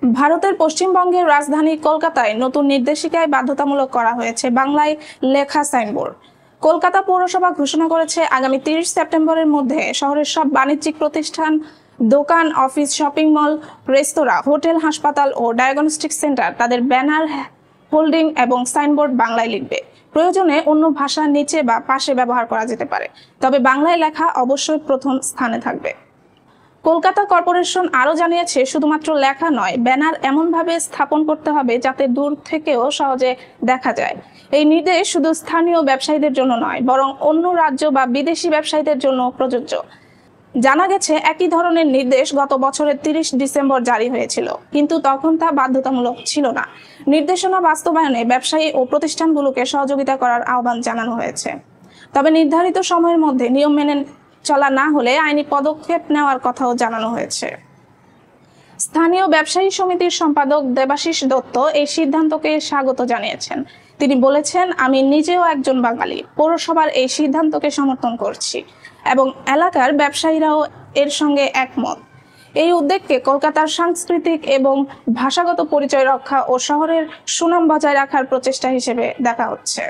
ভারতের পশ্চিমবঙ্গের রাজধানী কলকাতায় নতুন নির্দেশিকায় বাধ্যতামূলক করা হয়েছে বাংলায় লেখা সাইনবোর্ড। কলকাতা পৌরসভা ঘোষণা করেছে আগামী 30 সেপ্টেম্বরের মধ্যে শহরের সব বাণিজ্যিক প্রতিষ্ঠান, দোকান, অফিস, শপিং মল, রেস্তোরাঁ, হোটেল, হাসপাতাল ও ডায়াগনস্টিক সেন্টার তাদের ব্যানার, হোল্ডিং এবং সাইনবোর্ড বাংলায় লিখবে। প্রয়োজনে অন্য ভাষার নিচে বা পাশে ব্যবহার করা যেতে পারে, তবে বাংলায় লেখা অবশ্যই প্রথম স্থানে থাকবে। কলকাতা কর্পোরেশন আরো জানিয়েছে, শুধুমাত্র লেখা নয়, ব্যানার এমনভাবে স্থাপন করতে হবে যাতে দূর থেকেও সহজে দেখা যায়। এই নির্দেশ শুধু স্থানীয় ব্যবসায়ীদের জন্য নয়, বরং অন্য রাজ্য বা বিদেশি ব্যবসায়ীদের জন্য প্রযোজ্য। জানা গেছে, একই ধরনের নির্দেশ গত বছরের 30 ডিসেম্বর জারি হয়েছিল, কিন্তু তখন তা বাধ্যতামূলক ছিল না। নির্দেশনা বাস্তবায়নে ব্যবসায়ী ও প্রতিষ্ঠানগুলোকে সহযোগিতা করার আহ্বান জানানো হয়েছে। তবে নির্ধারিত সময়ের মধ্যে নিয়ম মেনে চলা না হলে আইনি পদক্ষেপ নেওয়ার কথাও জানানো হয়েছে। স্থানীয় ব্যবসায়ী সমিতির সম্পাদক দেবাশিস দত্ত এই সিদ্ধান্তকে স্বাগত জানিয়েছেন। তিনি বলেছেন, আমি নিজেও একজন বাঙালি, পৌরসভার এই সিদ্ধান্তকে সমর্থন করছি এবং এলাকার ব্যবসায়ীরাও এর সঙ্গে একমত। এই উদ্যোগকে কলকাতার সাংস্কৃতিক এবং ভাষাগত পরিচয় রক্ষা ও শহরের সুনাম বজায় রাখার প্রচেষ্টা হিসেবে দেখা হচ্ছে।